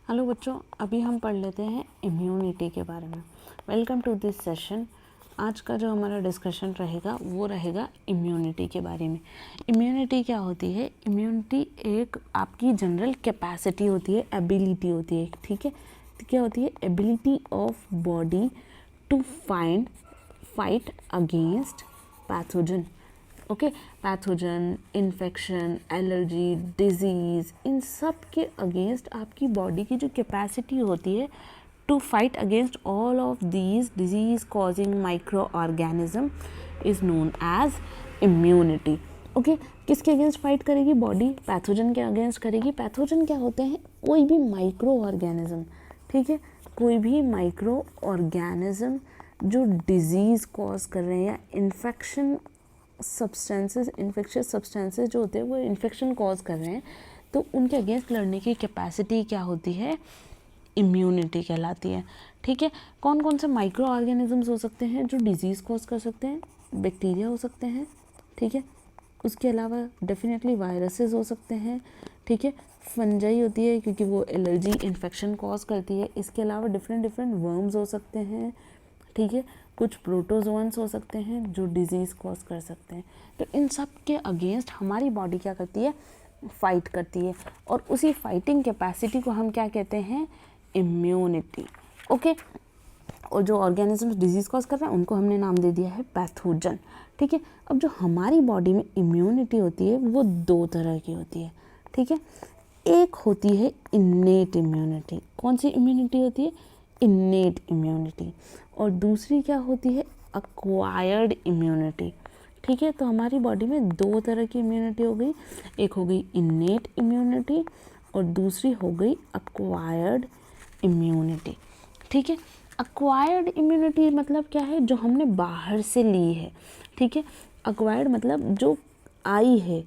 Hello बच्चों, अभी हम पढ़ लेते हैं इम्यूनिटी के बारे में। Welcome to this session. आज का जो हमारा डिस्कशन रहेगा वो रहेगा इम्यूनिटी के बारे में। इम्यूनिटी क्या होती है? इम्यूनिटी एक आपकी जनरल कैपेसिटी होती है, एबिलिटी होती है, ठीक है। तो क्या होती है? Ability of body to fight against pathogen. Okay, pathogen, infection, allergy, disease, इन सब के अगेंस्ट आपकी बॉडी की जो कैपेसिटी होती है to fight against all of these disease causing micro organism is known as immunity. Okay, किसके अगेंस्ट फाइट करेगी बॉडी? पैथोजन के अगेंस्ट करेगी। पैथोजन क्या होते हैं? कोई भी माइक्रो ऑर्गेनिज्म, ठीक है, कोई भी माइक्रो ऑर्गेनिज्म जो डिजीज़ कॉज कर रहे हैं या इन्फेक्शन सब्सटेंसेस, इन्फेक्शियस सब्सटेंसेस जो होते हैं वो इन्फेक्शन कॉज कर रहे हैं, तो उनके अगेंस्ट लड़ने की कैपेसिटी क्या होती है? इम्यूनिटी कहलाती है, ठीक है। कौन कौन से माइक्रो ऑर्गेनिजम्स हो सकते हैं जो डिजीज़ कॉज कर सकते हैं? बैक्टीरिया हो सकते हैं, ठीक है। उसके अलावा डेफिनेटली वायरसेस हो सकते हैं, ठीक है। फंजाई होती है क्योंकि वो एलर्जी इन्फेक्शन कॉज करती है। इसके अलावा डिफरेंट डिफरेंट वर्म्स हो सकते हैं, ठीक है। कुछ प्रोटोजोअन्स हो सकते हैं जो डिजीज़ कॉज कर सकते हैं। तो इन सब के अगेंस्ट हमारी बॉडी क्या करती है? फाइट करती है, और उसी फाइटिंग कैपेसिटी को हम क्या कहते हैं? इम्यूनिटी। ओके, और जो ऑर्गेनिजम्स डिजीज़ कॉज कर रहे हैं उनको हमने नाम दे दिया है पैथोजन, ठीक है। अब जो हमारी बॉडी में इम्यूनिटी होती है वो दो तरह की होती है, ठीक है। एक होती है इन्नेट इम्यूनिटी। कौन सी इम्यूनिटी होती है? Innate immunity. और दूसरी क्या होती है? अक्वायर्ड इम्यूनिटी, ठीक है। तो हमारी बॉडी में दो तरह की इम्यूनिटी हो गई। एक हो गई इन्नेट इम्यूनिटी और दूसरी हो गई अक्वायर्ड इम्यूनिटी, ठीक है। अक्वायर्ड इम्यूनिटी मतलब क्या है? जो हमने बाहर से ली है, ठीक है। अक्वायर्ड मतलब जो आई है,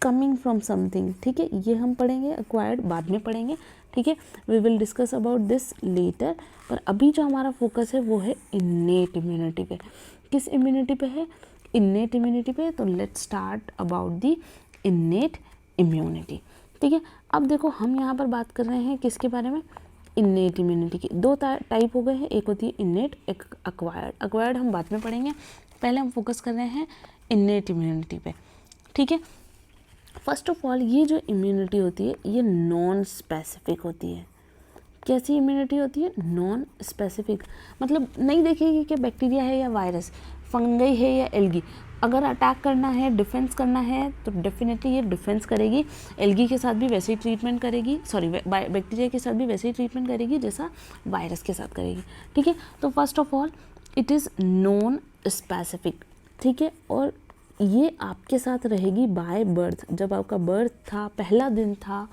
कमिंग फ्रॉम समथिंग, ठीक है। ये हम पढ़ेंगे, अक्वायर्ड बाद में पढ़ेंगे, ठीक है। We will discuss about this later. पर अभी जो हमारा फोकस है वो है इन्नेट इम्यूनिटी पे। किस इम्यूनिटी पे है? इन्नेट इम्यूनिटी पे। तो let's start about the innate immunity, ठीक है। अब देखो, हम यहाँ पर बात कर रहे हैं किसके बारे में? इन्नेट इम्यूनिटी की। दो टाइप हो गए हैं, एक होती है इन्नेट, एक अक्वायर्ड। अक्वायर्ड हम बाद में पढ़ेंगे, पहले हम फोकस कर रहे हैं इन्नेट इम्यूनिटी पे, ठीक है। फर्स्ट ऑफ ऑल, ये जो इम्यूनिटी होती है ये नॉन स्पेसिफिक होती है। कैसी इम्यूनिटी होती है? नॉन स्पेसिफिक, मतलब नहीं देखेगी कि बैक्टीरिया है या वायरस, फंगई है या एल्गी। अगर अटैक करना है, डिफेंस करना है, तो डेफिनेटली ये डिफेंस करेगी। एल्गी के साथ भी वैसे ही ट्रीटमेंट करेगी, सॉरी बैक्टीरिया के साथ भी वैसे ही ट्रीटमेंट करेगी जैसा वायरस के साथ करेगी, ठीक है। तो first of all it is non specific, ठीक है। और ये आपके साथ रहेगी बाय बर्थ। जब आपका बर्थ था, पहला दिन था,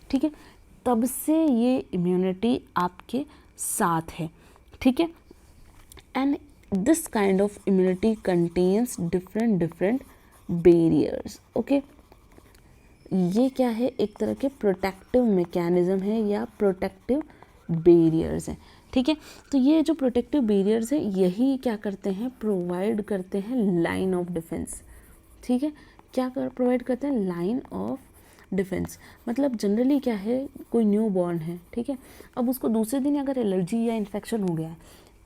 ठीक है, तब से ये इम्यूनिटी आपके साथ है, ठीक है। And this kind of immunity contains different barriers. Okay, ये क्या है? एक तरह के प्रोटेक्टिव मैकेनिज्म है या प्रोटेक्टिव बैरियर्स हैं, ठीक है। तो ये जो प्रोटेक्टिव बैरियर्स है यही क्या करते हैं? प्रोवाइड करते हैं लाइन ऑफ डिफेंस, ठीक है। क्या प्रोवाइड करते हैं? Line of defence. मतलब जनरली क्या है, कोई न्यू बॉर्न है, ठीक है, अब उसको दूसरे दिन अगर एलर्जी या इन्फेक्शन हो गया है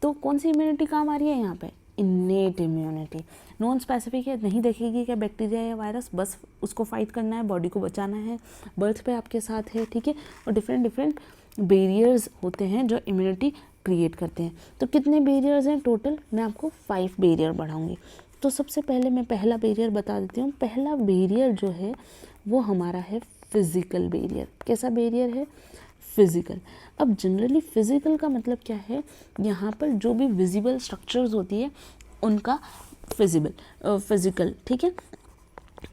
तो कौन सी इम्यूनिटी काम आ रही है यहाँ पे? Innate immunity. नॉन स्पेसिफिक है, नहीं देखेगी क्या बैक्टीरिया या वायरस, बस उसको फाइट करना है, बॉडी को बचाना है, बर्थ पे आपके साथ है, ठीक है। और डिफरेंट बैरियर्स होते हैं जो इम्यूनिटी क्रिएट करते हैं। तो कितने बैरियर्स हैं टोटल? मैं आपको 5 बैरियर बढ़ाऊँगी। तो सबसे पहले मैं पहला बैरियर बता देती हूँ। पहला बैरियर जो है वो हमारा है फिज़िकल बैरियर। कैसा बैरियर है? फिज़िकल। अब जनरली फिज़िकल का मतलब क्या है? यहाँ पर जो भी विजिबल स्ट्रक्चर्स होती है उनका फिज़िकल, ठीक है।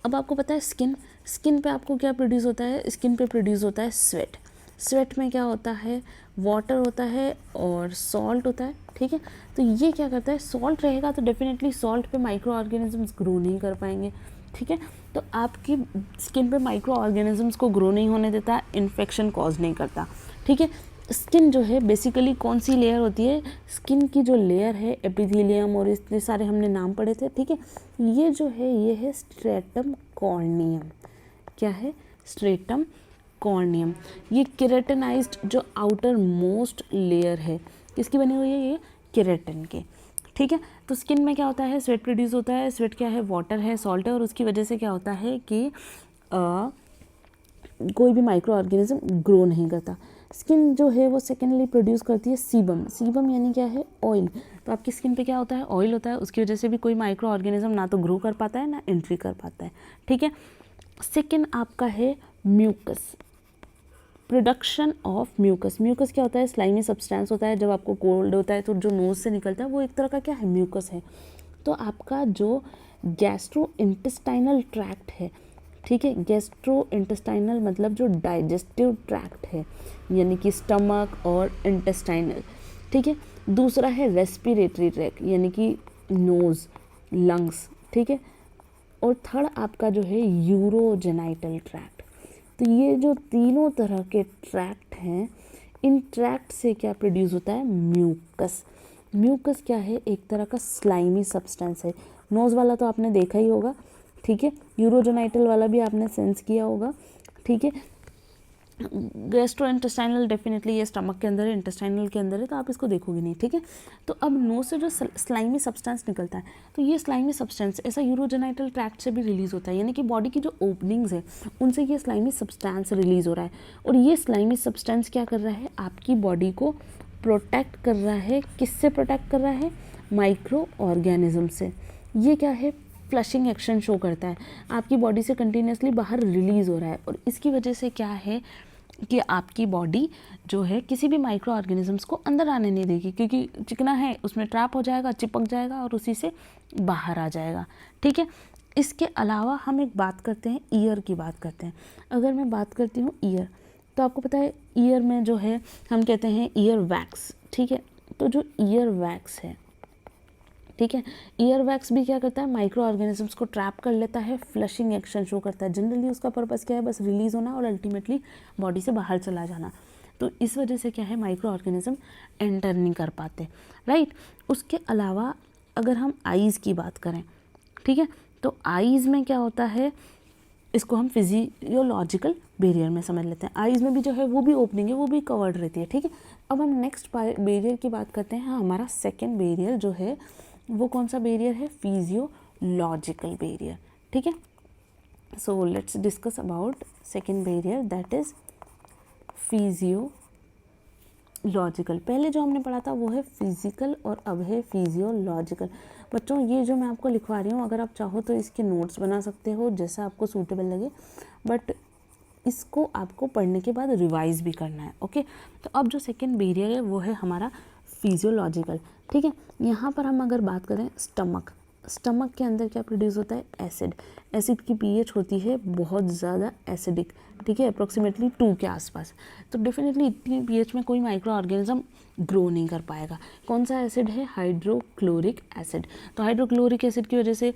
अब आपको पता है स्किन पे आपको क्या प्रोड्यूस होता है? स्किन पे प्रोड्यूस होता है स्वेट। स्वेट में क्या होता है? वाटर होता है और सॉल्ट होता है, ठीक है। तो ये क्या करता है? सॉल्ट रहेगा तो डेफिनेटली सॉल्ट पे माइक्रो ऑर्गेनिजम्स ग्रो नहीं कर पाएंगे, ठीक है। तो आपकी स्किन पे माइक्रो ऑर्गेनिजम्स को ग्रो नहीं होने देता, इन्फेक्शन कॉज नहीं करता, ठीक है। स्किन जो है बेसिकली कौन सी लेयर होती है? स्किन की जो लेयर है एपिथेलियम और इतने सारे हमने नाम पढ़े थे, ठीक है। ये जो है ये है स्ट्रेटम कॉर्नियम। क्या है? Stratum corneum. ये केराटिनाइज्ड जो आउटर मोस्ट लेयर है किसकी बनी हुई है, ये केराटिन के, ठीक है। तो स्किन में क्या होता है, स्वेट प्रोड्यूस होता है। स्वेट क्या है, वाटर है, सॉल्ट है, और उसकी वजह से क्या होता है कि कोई भी माइक्रो ऑर्गेनिज्म ग्रो नहीं करता। स्किन जो है वो सेकेंडली प्रोड्यूस करती है सीबम। सीबम यानी क्या है, ऑयल। तो आपकी स्किन पे क्या होता है, ऑयल होता है, उसकी वजह से भी कोई माइक्रो ऑर्गेनिज्म ना तो ग्रो कर पाता है ना एंट्री कर पाता है, ठीक है। सेकेंड आपका है mucus, production of mucus. Mucus क्या होता है, स्लाइमी सब्सटेंस होता है। जब आपको कोल्ड होता है तो जो नोज से निकलता है वो एक तरह का क्या है, म्यूकस है। तो आपका जो गैस्ट्रो इंटेस्टाइनल ट्रैक्ट है, ठीक है, गैस्ट्रो इंटेस्टाइनल मतलब जो डाइजेस्टिव ट्रैक्ट है, यानी कि स्टमक और इंटेस्टाइनल, ठीक है। दूसरा है रेस्पिरेटरी ट्रैक्ट, यानी कि नोज़, लंग्स, ठीक है। और थर्ड आपका जो है यूरोजेनाइटल ट्रैक्ट। तो ये जो तीनों तरह के ट्रैक्ट हैं, इन ट्रैक्ट से क्या प्रोड्यूस होता है, म्यूकस। म्यूकस क्या है, एक तरह का स्लाइमी सब्सटेंस है। नोज़ वाला तो आपने देखा ही होगा, ठीक है। यूरोजेनाइटल वाला भी आपने सेंस किया होगा, ठीक है। गैस्ट्रो इंटेस्टाइनल डेफिनेटली ये स्टमक के अंदर है, इंटेस्टाइनल के अंदर है, तो आप इसको देखोगे नहीं, ठीक है। तो अब नोज से जो स्लाइमी सब्सटेंस निकलता है, तो ये स्लाइमी सब्सटेंस ऐसा यूरोजेनाइटल ट्रैक्ट से भी रिलीज होता है, यानी कि बॉडी की जो ओपनिंग्स है उनसे ये स्लाइमी सब्सटेंस रिलीज हो रहा है। और ये स्लाइमी सब्सटेंस क्या कर रहा है, आपकी बॉडी को प्रोटेक्ट कर रहा है। किससे प्रोटेक्ट कर रहा है, माइक्रो ऑर्गेनिज्म से। ये क्या है, फ्लशिंग एक्शन शो करता है, आपकी बॉडी से कंटिन्यूसली बाहर रिलीज हो रहा है। और इसकी वजह से क्या है कि आपकी बॉडी जो है किसी भी माइक्रो ऑर्गेनिजम्स को अंदर आने नहीं देगी, क्योंकि चिकना है उसमें ट्रैप हो जाएगा, चिपक जाएगा और उसी से बाहर आ जाएगा, ठीक है। इसके अलावा हम एक बात करते हैं, ईयर की बात करते हैं। अगर मैं बात करती हूँ ईयर, तो आपको पता है ईयर में जो है हम कहते हैं ईयर वैक्स, ठीक है। तो जो ईयर वैक्स है, ठीक है, ईयर वैक्स भी क्या करता है, माइक्रो ऑर्गेनिजम्स को ट्रैप कर लेता है, फ्लशिंग एक्शन शो करता है। जनरली उसका पर्पस क्या है, बस रिलीज होना और अल्टीमेटली बॉडी से बाहर चला जाना। तो इस वजह से क्या है, माइक्रो ऑर्गेनिज्म एंटर नहीं कर पाते, राइट। उसके अलावा अगर हम आईज़ की बात करें, ठीक है, तो आईज़ में क्या होता है, इसको हम फिजियोलॉजिकल बैरियर में समझ लेते हैं। आईज़ में भी जो है वो भी ओपनिंग है, वो भी कवर्ड रहती है, ठीक है। अब हम नेक्स्ट बैरियर की बात करते हैं। हाँ, हमारा सेकेंड बैरियर जो है वो कौन सा बैरियर है, फिजियोलॉजिकल बैरियर, ठीक है। So let's discuss about second barrier, that is physiological. पहले जो हमने पढ़ा था वो है फिजिकल और अब है फिजियोलॉजिकल। बच्चों ये जो मैं आपको लिखवा रही हूँ, अगर आप चाहो तो इसके नोट्स बना सकते हो जैसा आपको सूटेबल लगे, बट इसको आपको पढ़ने के बाद रिवाइज भी करना है, ओके। तो अब जो सेकेंड बैरियर है वो है हमारा फिजियोलॉजिकल, ठीक है। यहाँ पर हम अगर बात करें स्टमक, स्टमक के अंदर क्या प्रोड्यूस होता है, एसिड। एसिड की पीएच होती है बहुत ज़्यादा एसिडिक, ठीक है, अप्रोक्सीमेटली 2 के आसपास। तो डेफिनेटली इतनी पीएच में कोई माइक्रो ऑर्गेनिज्म ग्रो नहीं कर पाएगा। कौन सा एसिड है, हाइड्रोक्लोरिक एसिड। तो हाइड्रोक्लोरिक एसिड की वजह से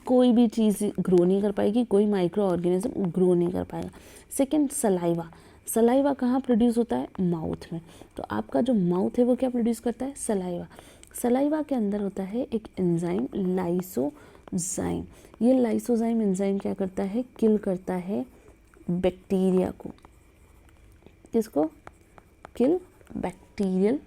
कोई भी चीज़ ग्रो नहीं कर पाएगी, कोई माइक्रो ऑर्गेनिज्म ग्रो नहीं कर पाएगा। Second, saliva. सलाइवा कहाँ प्रोड्यूस होता है, माउथ में। तो आपका जो माउथ है वो क्या प्रोड्यूस करता है, सलाइवा। सलाइवा के अंदर होता है एक एंजाइम लाइसोजाइम। ये लाइसोजाइम एंजाइम क्या करता है, किल करता है बैक्टीरिया को। किसको, किल बैक्टीरियल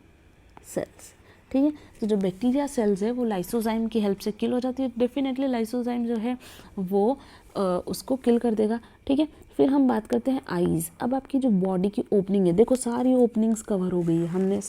सेल्स, ठीक है। तो जो बैक्टीरिया सेल्स है वो लाइसोजाइम की हेल्प से किल हो जाती है। डेफिनेटली लाइसोजाइम जो है वो उसको किल कर देगा, ठीक है। फिर हम बात करते हैं आईज़। अब आपकी जो बॉडी की ओपनिंग है, देखो सारी ओपनिंग्स कवर हो गई है। हमने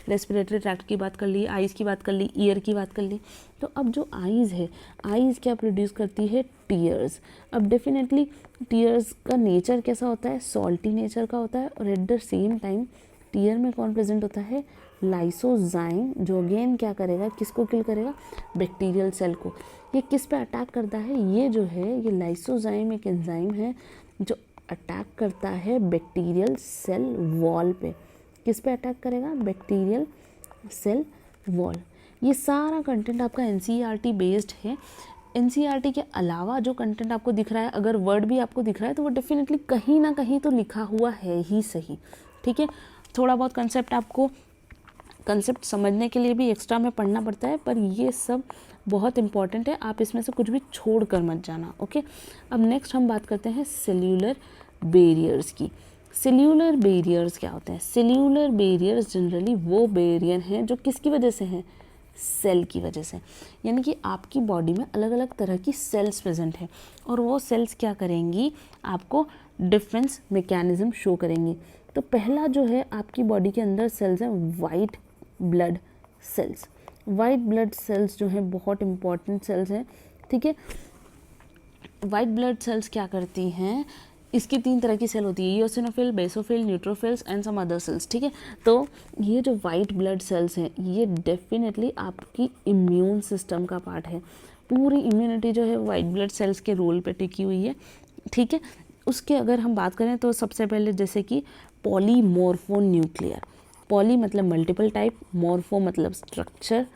रेस्पिरेटरी ट्रैक्ट की बात कर ली, आईज़ की बात कर ली, ईयर की बात कर ली। तो अब जो आईज़ है, आईज़ क्या प्रोड्यूस करती है, टीयर्स। अब डेफिनेटली टीयर्स का नेचर कैसा होता है, सॉल्टी नेचर का होता है। और at the same time tear में कौन प्रेजेंट होता है, लाइसोजाइम, जो अगेन क्या करेगा, किसको किल करेगा, बैक्टीरियल सेल को। ये किस पे अटैक करता है, ये जो है ये लाइसोजाइम एक एंजाइम है जो अटैक करता है बैक्टीरियल सेल वॉल पे। किस पे अटैक करेगा, बैक्टीरियल सेल वॉल। ये सारा कंटेंट आपका एनसीईआरटी बेस्ड है। एनसीईआरटी के अलावा जो कंटेंट आपको दिख रहा है, अगर वर्ड भी आपको दिख रहा है तो वो डेफिनेटली कहीं ना कहीं तो लिखा हुआ है ही सही, ठीक है। थोड़ा बहुत कंसेप्ट समझने के लिए भी एक्स्ट्रा में पढ़ना पड़ता है, पर ये सब बहुत इंपॉर्टेंट है, आप इसमें से कुछ भी छोड़ कर मत जाना, ओके। अब नेक्स्ट हम बात करते हैं सेल्यूलर बैरियर्स की। सेल्यूलर बैरियर्स क्या होते हैं? सेल्यूलर बैरियर्स जनरली वो बैरियर हैं जो किसकी वजह से हैं? सेल की वजह से। यानी कि आपकी बॉडी में अलग अलग तरह की सेल्स प्रेजेंट है और वो सेल्स क्या करेंगी? आपको डिफेंस मैकेनिज्म शो करेंगी। तो पहला जो है आपकी बॉडी के अंदर सेल्स हैं white blood cells. White blood cells जो हैं बहुत इंपॉर्टेंट सेल्स हैं, ठीक है। वाइट ब्लड सेल्स क्या करती हैं? इसकी 3 तरह की सेल होती है, eosinophil, basophil, neutrophils and some other cells, ठीक है। तो ये जो वाइट ब्लड सेल्स हैं ये डेफिनेटली आपकी इम्यून सिस्टम का पार्ट है। पूरी इम्यूनिटी जो है वाइट ब्लड सेल्स के रोल पे टिकी हुई है, ठीक है। उसके अगर हम बात करें तो सबसे पहले जैसे कि पॉलीमॉर्फोन्यूक्लियर। पॉली मतलब मल्टीपल टाइप, मॉर्फो मतलब स्ट्रक्चर,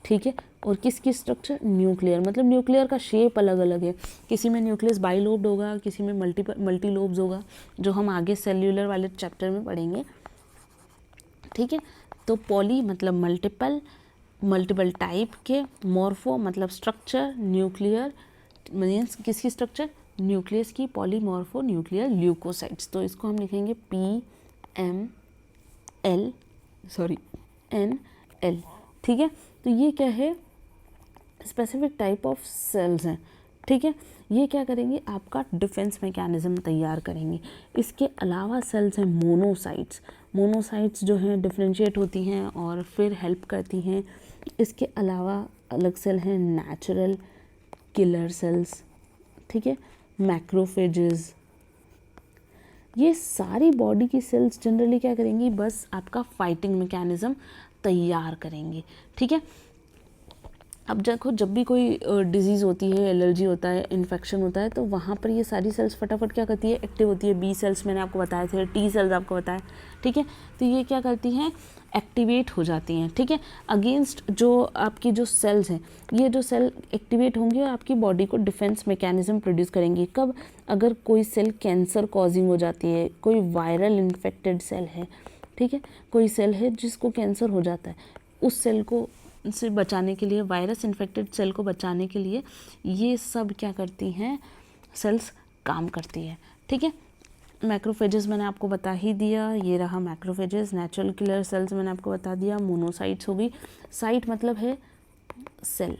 ठीक है। और किसकी स्ट्रक्चर? न्यूक्लियर मतलब न्यूक्लियर का शेप अलग अलग है। किसी में न्यूक्लियस बाइलोब्ड होगा, किसी में मल्टी लोब्स होगा, जो हम आगे सेल्यूलर वाले चैप्टर में पढ़ेंगे, ठीक है। तो पॉली मतलब मल्टीपल टाइप के, मॉर्फो मतलब स्ट्रक्चर, न्यूक्लियर मीन्स किसकी स्ट्रक्चर? न्यूक्लियस की, पॉलीमॉर्फो न्यूक्लियर ल्यूकोसाइट्स। तो इसको हम लिखेंगे PML, ठीक है। तो ये क्या है? स्पेसिफिक टाइप ऑफ सेल्स हैं, ठीक है। ये क्या करेंगे? आपका डिफेंस मैकेनिज्म तैयार करेंगे। इसके अलावा सेल्स हैं मोनोसाइट्स। मोनोसाइट्स जो हैं डिफ्रेंशिएट होती हैं और फिर हेल्प करती हैं। इसके अलावा अलग सेल हैं नेचुरल किलर सेल्स, ठीक है, मैक्रोफेजेस। ये सारी बॉडी की सेल्स जनरली क्या करेंगी? बस आपका फाइटिंग मैकेनिज्म तैयार करेंगी, ठीक है। अब देखो, जब भी कोई डिजीज़ होती है, एलर्जी होता है, इन्फेक्शन होता है, तो वहाँ पर ये सारी सेल्स फटाफट क्या करती है? एक्टिव होती है। बी सेल्स मैंने आपको बताए थे, टी सेल्स आपको बताया, ठीक है। तो ये क्या करती हैं? एक्टिवेट हो जाती हैं, ठीक है, अगेंस्ट जो आपकी जो सेल्स हैं। ये जो सेल एक्टिवेट होंगी और आपकी बॉडी को डिफेंस मैकेनिज्म प्रोड्यूस करेंगी। कब? अगर कोई सेल कैंसर कॉजिंग हो जाती है, कोई वायरल इन्फेक्टेड सेल है, ठीक है, कोई सेल है जिसको कैंसर हो जाता है, उस सेल को से बचाने के लिए, वायरस इन्फेक्टेड सेल को बचाने के लिए ये सब क्या करती हैं? सेल्स काम करती है, ठीक है। मैक्रोफेजेस मैंने आपको बता ही दिया, ये रहा मैक्रोफेजेस। नेचुरल किलर सेल्स मैंने आपको बता दिया। मोनोसाइट्स होगी, साइट मतलब है सेल,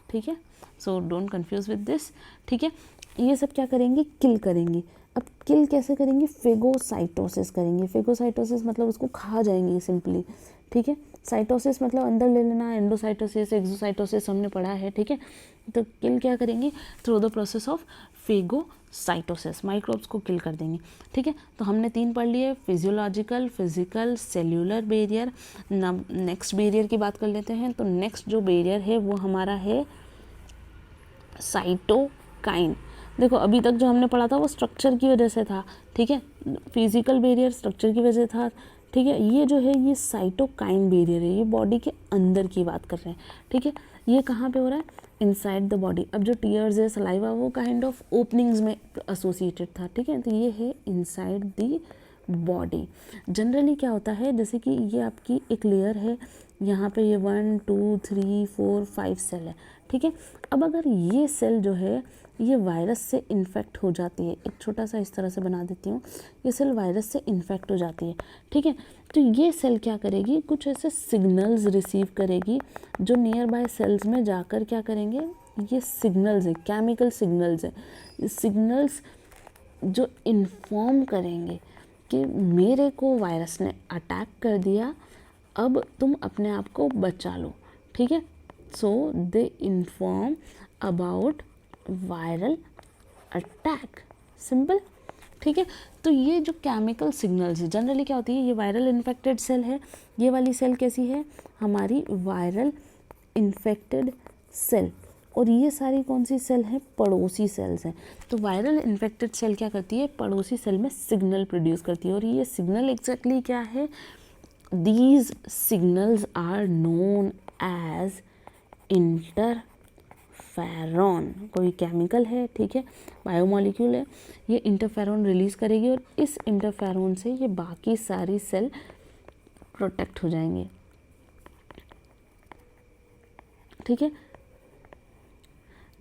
ठीक है। So don't confuse with this, ठीक है। ये सब क्या करेंगी? किल करेंगी। अब किल कैसे करेंगी? फेगोसाइटोसिस करेंगी। फेगोसाइटोसिस मतलब उसको खा जाएंगी सिंपली, ठीक है। साइटोसिस मतलब अंदर ले लेना, एंडोसाइटोसिस, एक्सोसाइटोसिस हमने पढ़ा है, ठीक है। तो किल क्या करेंगी? Through the process of phagocytosis, microbes को किल कर देंगे, ठीक है। तो हमने 3 पढ़ लिए, physiological, physical, cellular barrier. Next barrier की बात कर लेते हैं। तो नेक्स्ट जो बैरियर है वो हमारा है साइटोकाइन। देखो, अभी तक जो हमने पढ़ा था वो स्ट्रक्चर की वजह से था, ठीक है। फिजिकल बैरियर स्ट्रक्चर की वजह से था, ठीक है। ये जो है ये साइटोकाइन बैरियर है, ये बॉडी के अंदर की बात कर रहे हैं, ठीक है। ये कहाँ पे हो रहा है? Inside the body. अब जो टीयर्स है, सलाइवा, वो काइंड ऑफ ओपनिंग्स में एसोसिएटेड था, ठीक है। तो ये है इनसाइड द बॉडी। जनरली क्या होता है, जैसे कि ये आपकी एक लेयर है, यहाँ पे ये 1 2 3 4 5 सेल है, ठीक है। अब अगर ये सेल जो है ये वायरस से इन्फेक्ट हो जाती है, एक छोटा सा इस तरह से बना देती हूँ, ये सेल वायरस से इन्फेक्ट हो जाती है, ठीक है। तो ये सेल क्या करेगी? कुछ ऐसे सिग्नल्स रिसीव करेगी जो नियर बाय सेल्स में जाकर क्या करेंगे? ये सिग्नल्स हैं, केमिकल सिग्नल्स हैं, सिग्नल्स जो इन्फॉर्म करेंगे कि मेरे को वायरस ने अटैक कर दिया, अब तुम अपने आप को बचा लो, ठीक है। So they inform about viral attack, simple, ठीक है। तो ये जो केमिकल सिग्नल्स है जनरली क्या होती है? ये वायरल इन्फेक्टेड सेल है, ये वाली सेल कैसी है? हमारी वायरल इन्फेक्टेड सेल। और ये सारी कौन सी सेल है? पड़ोसी सेल्स हैं। तो वायरल इन्फेक्टेड सेल क्या करती है? पड़ोसी सेल में सिग्नल प्रोड्यूस करती है। और ये सिग्नल एग्जैक्टली क्या है? These signals are known as interferon. कोई केमिकल है, ठीक है, बायोमॉलिक्यूल है, ये इंटरफेरॉन रिलीज करेगी और इस इंटरफेरॉन से ये बाकी सारी सेल प्रोटेक्ट हो जाएंगे, ठीक है।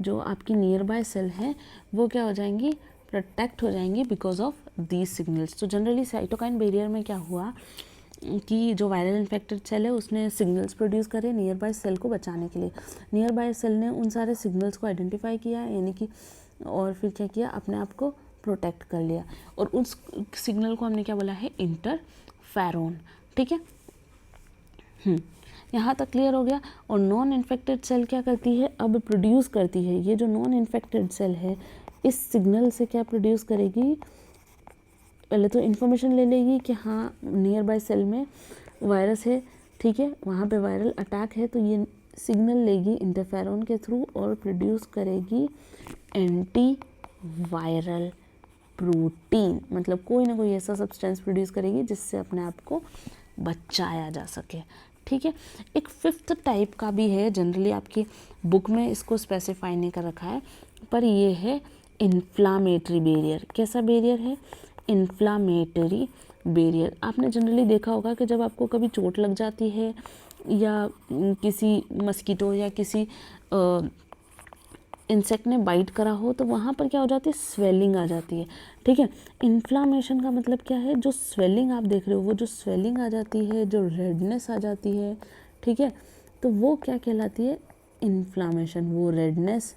जो आपकी नियर बाय सेल हैं वो क्या हो जाएंगी? प्रोटेक्ट हो जाएंगी बिकॉज ऑफ दीज सिग्नल्स। तो जनरली साइटोकाइन बैरियर में क्या हुआ कि जो वायरल इन्फेक्टेड सेल है उसने सिग्नल्स प्रोड्यूस करे नियर बाय सेल को बचाने के लिए। नियर बाय सेल ने उन सारे सिग्नल्स को आइडेंटिफाई किया, यानी कि और फिर क्या किया, अपने आप को प्रोटेक्ट कर लिया, और उस सिग्नल को हमने क्या बोला है, इंटरफेरोन। ठीक है, यहाँ तक क्लियर हो गया। और नॉन इन्फेक्टेड सेल क्या करती है, अब प्रोड्यूस करती है, ये जो नॉन इन्फेक्टेड सेल है इस सिग्नल से क्या प्रोड्यूस करेगी, पहले तो इन्फॉर्मेशन ले लेगी कि हाँ नियर बाय सेल में वायरस है, ठीक है, वहाँ पे वायरल अटैक है, तो ये सिग्नल लेगी इंटरफेरोन के थ्रू और प्रोड्यूस करेगी एंटी वायरल प्रोटीन, मतलब कोई ना कोई ऐसा सब्सटेंस प्रोड्यूस करेगी जिससे अपने आप को बचाया जा सके। ठीक है, एक फिफ्थ टाइप का भी है, जनरली आपकी बुक में इसको स्पेसिफाई नहीं कर रखा है, पर ये है इन्फ्लामेटरी बैरियर। कैसा बैरियर है, इन्फ्लामेटरी बैरियर। आपने जनरली देखा होगा कि जब आपको कभी चोट लग जाती है या किसी मस्कीटो या किसी इंसेक्ट ने बाइट करा हो तो वहाँ पर क्या हो जाती है, स्वेलिंग आ जाती है। ठीक है, इन्फ्लामेशन का मतलब क्या है, जो स्वेलिंग आप देख रहे हो वो जो स्वेलिंग आ जाती है, जो रेडनेस आ जाती है, ठीक है, तो वो क्या कहलाती है, इन्फ्लामेशन। वो रेडनेस,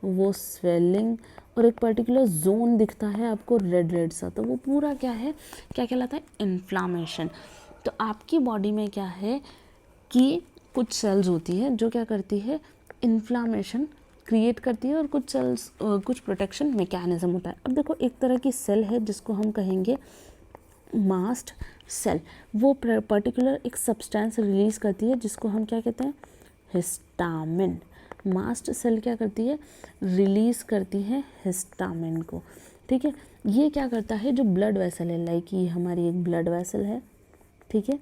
वो स्वेलिंग और एक पर्टिकुलर जोन दिखता है आपको रेड रेड सा, तो वो पूरा क्या है, क्या कहलाता है, इन्फ्लामेशन। तो आपकी बॉडी में क्या है कि कुछ सेल्स होती है जो क्या करती है, इन्फ्लामेशन क्रिएट करती है, और कुछ सेल्स कुछ प्रोटेक्शन मैकेनिज्म होता है। अब देखो एक तरह की सेल है जिसको हम कहेंगे मास्ट सेल, वो पर्टिकुलर एक सब्सटेंस रिलीज करती है जिसको हम क्या कहते हैं, हिस्टामिन। मास्ट सेल क्या करती है, रिलीज करती है हिस्टामिन को। ठीक है, ये क्या करता है, जो ब्लड वेसल है, लाइक ये हमारी एक ब्लड वेसल है, ठीक है,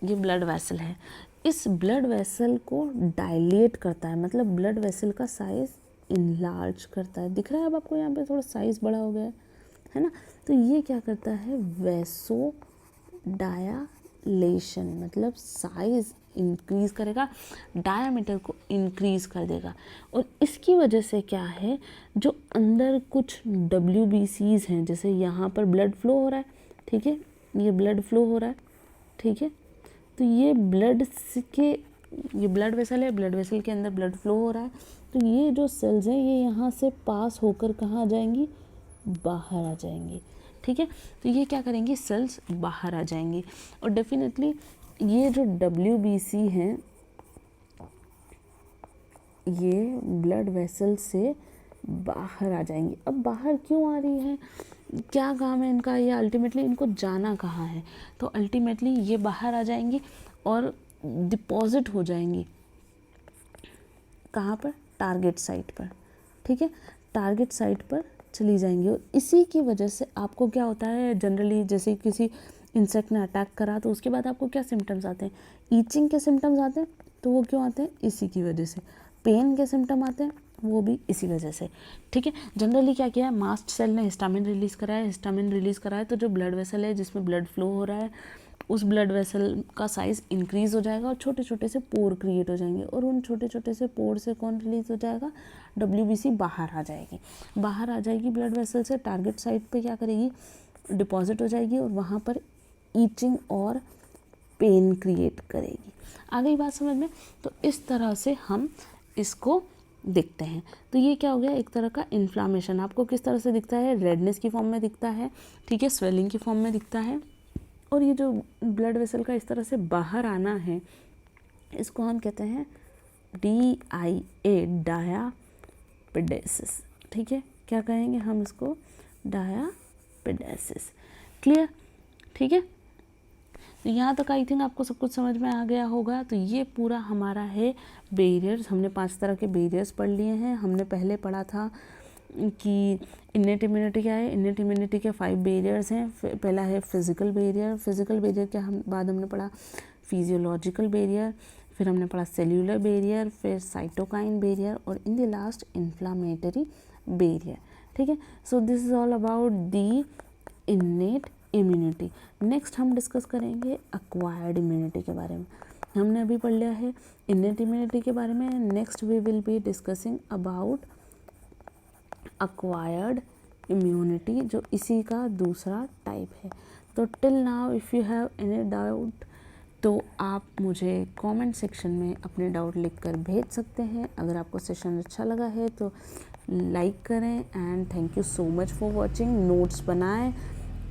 ये ब्लड वेसल है, इस ब्लड वेसल को डायलेट करता है, मतलब ब्लड वेसल का साइज इनलार्ज करता है। दिख रहा है अब आपको, यहाँ पे थोड़ा साइज बड़ा हो गया है ना, तो ये क्या करता है, वेसो डायलेशन, मतलब साइज इंक्रीज करेगा, डायामीटर को इंक्रीज कर देगा। और इसकी वजह से क्या है, जो अंदर कुछ WBCs हैं, जैसे यहाँ पर ब्लड फ्लो हो रहा है, ठीक है, ये ब्लड फ्लो हो रहा है, ठीक है, तो ये ब्लड के, ये ब्लड वेसल है, ब्लड वेसल के अंदर ब्लड फ्लो हो रहा है, तो ये जो सेल्स हैं ये यहाँ से पास होकर कहाँ आ जाएंगी, बाहर आ जाएंगी। ठीक है, तो ये क्या करेंगी, सेल्स बाहर आ जाएंगी, और डेफिनेटली ये जो WBC हैं ये ब्लड वेसल से बाहर आ जाएंगी। अब बाहर क्यों आ रही है, क्या काम है इनका, ये अल्टीमेटली इनको जाना कहाँ है, तो अल्टीमेटली ये बाहर आ जाएंगी और डिपॉजिट हो जाएंगी कहाँ पर, टारगेट साइट पर। ठीक है, टारगेट साइट पर चली जाएंगी, और इसी की वजह से आपको क्या होता है, जनरली जैसे किसी इंसेक्ट ने अटैक करा तो उसके बाद आपको क्या सिम्टम्स आते हैं, ईचिंग के सिम्टम्स आते हैं, तो वो क्यों आते हैं, इसी की वजह से। पेन के सिम्टम आते हैं, वो भी इसी वजह से। ठीक है, जनरली क्या किया है, मास्ट सेल ने हिस्टामिन रिलीज़ कराया, हिस्टामिन रिलीज़ कराया तो जो ब्लड वेसल है जिसमें ब्लड फ्लो हो रहा है उस ब्लड वेसल का साइज़ इंक्रीज़ हो जाएगा और छोटे छोटे से पोर क्रिएट हो जाएंगे, और उन छोटे छोटे से पोर से कौन रिलीज़ हो जाएगा, WBC बाहर आ जाएगी। बाहर आ जाएगी ब्लड वेसल से, टारगेट साइट पे क्या करेगी, डिपॉजिट हो जाएगी, और वहाँ पर ईचिंग और पेन क्रिएट करेगी। आ गई बात समझ में, तो इस तरह से हम इसको दिखते हैं। तो ये क्या हो गया, एक तरह का इन्फ्लामेशन। आपको किस तरह से दिखता है, रेडनेस की फॉर्म में दिखता है, ठीक है, स्वेलिंग की फॉर्म में दिखता है, और ये जो ब्लड वेसल का इस तरह से बाहर आना है इसको हम कहते हैं DIA, डायापिडेसिस। ठीक है, क्या कहेंगे हम इसको, डायापिडेसिस। क्लियर, ठीक है, तो यहाँ तक आई थिंक आपको सब कुछ समझ में आ गया होगा। तो ये पूरा हमारा है बैरियर्स, हमने 5 तरह के बैरियर्स पढ़ लिए हैं। हमने पहले पढ़ा था कि इन्नेट इम्यूनिटी क्या है, इन्नेट इम्यूनिटी के 5 बैरियर्स हैं। पहला है फिजिकल बैरियर, फिजिकल बैरियर के बाद हमने पढ़ा फिजियोलॉजिकल बैरियर, फिर हमने पढ़ा सेल्यूलर बैरियर, फिर साइटोकाइन बैरियर, और in the last inflammatory barrier. ठीक है, so this is all about the innate immunity. Next हम डिस्कस करेंगे एक्वायर्ड इम्यूनिटी के बारे में। हमने अभी पढ़ लिया है इन्नेट इम्यूनिटी के बारे में, next we will be discussing about acquired immunity, जो इसी का दूसरा टाइप है। तो till now if you have any doubt तो आप मुझे कमेंट सेक्शन में अपने डाउट लिखकर भेज सकते हैं। अगर आपको सेशन अच्छा लगा है तो लाइक करें and thank you so much for watching. Notes बनाएं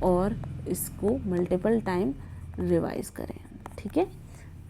और इसको मल्टीपल टाइम रिवाइज करें, ठीक है।